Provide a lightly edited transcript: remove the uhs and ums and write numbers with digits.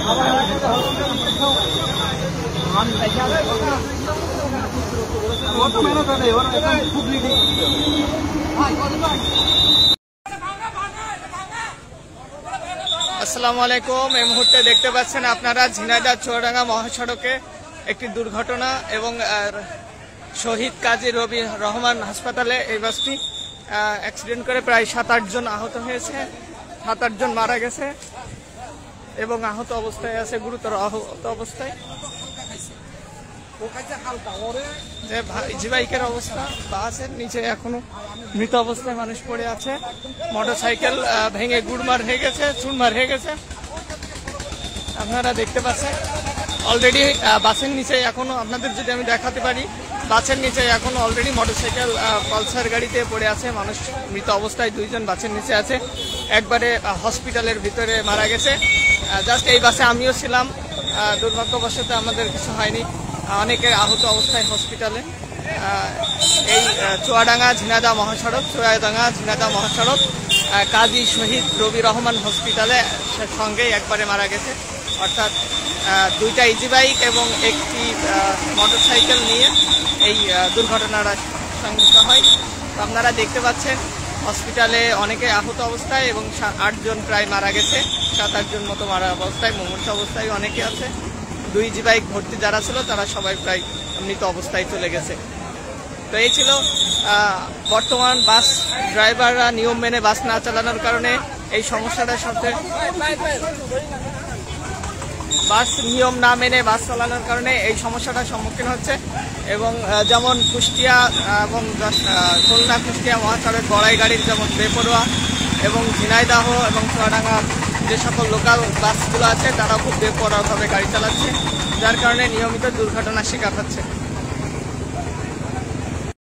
আসসালামু আলাইকুম। এই মুহূর্তে দেখতে পাচ্ছেন আপনারা ঝিনাইদহ চুয়াডাঙ্গা মহাসড়কে একটি দুর্ঘটনা এবং শহীদ কাজী রবি রহমান হাসপাতালে এই বাসটি অ্যাক্সিডেন্ট করে প্রায় 7-8 জন আহত হয়েছে, 7-8 জন মারা গেছে এবং আহত অবস্থায় আছে, গুরুতর আহত অবস্থায়। যে বাইকের অবস্থা, বাসের নিচে এখনো মৃত অবস্থায় মানুষ পড়ে আছে। মোটরসাইকেল ভেঙে গুড়মার হয়ে গেছে, চুরমার হয়ে গেছে। আপনারা দেখতে পাচ্ছেন অলরেডি বাসের নিচে এখনো, আপনাদের যদি আমি দেখাতে পারি, বাসের নিচে এখনো অলরেডি মোটরসাইকেল পালসার গাড়িতে পড়ে আছে মানুষ মৃত অবস্থায়। 2 জন বাসের নিচে আছে, একবারে হসপিটালের ভিতরে মারা গেছে। জাস্ট এই বাসে আমিও ছিলাম, দুর্ভাগ্যবশত আমাদের কিছু হয়নি, অনেকের আহত অবস্থায় হসপিটালে। এই চুয়াডাঙ্গা ঝিনাইদহ মহাসড়ক কাজী শহীদ রবি রহমান হসপিটালে সঙ্গে একবারে মারা গেছে। অর্থাৎ 2টা ইজি বাইক এবং একটি মোটরসাইকেল নিয়ে এই দুর্ঘটনাটা সংঘটিত হয়। তো আপনারা দেখতে পাচ্ছেন হসপিটালে অনেকে আহত অবস্থায় এবং 8 জন প্রায় মারা গেছে, 7-8 জন মতো মারা অবস্থায়, মুমূর্ষ অবস্থায় অনেকে আছে। 2 ইজি বাইক ভর্তি যারা ছিল তারা সবাই প্রায় মৃত অবস্থায় চলে গেছে। তো এই ছিল বর্তমান বাস ড্রাইভাররা নিয়ম মেনে বাস না চালানোর কারণে এই সমস্যাটার সাথে, বাস নিয়ম না মেনে বাস চালানোর কারণে এই সমস্যাটার সম্মুখীন হচ্ছে। এবং যেমন কুষ্টিয়া এবং খুলনা কুষ্টিয়া মহাসড়ক গড়াই গাড়ির যেমন বেপরোয়া, এবং ঝিনাইদহ এবং চুয়াডাঙ্গার যে সকল লোকাল বাসগুলো আছে তারা খুব বেপরোয়াভাবে গাড়ি চালাচ্ছে, যার কারণে নিয়মিত দুর্ঘটনার শিকার হচ্ছে।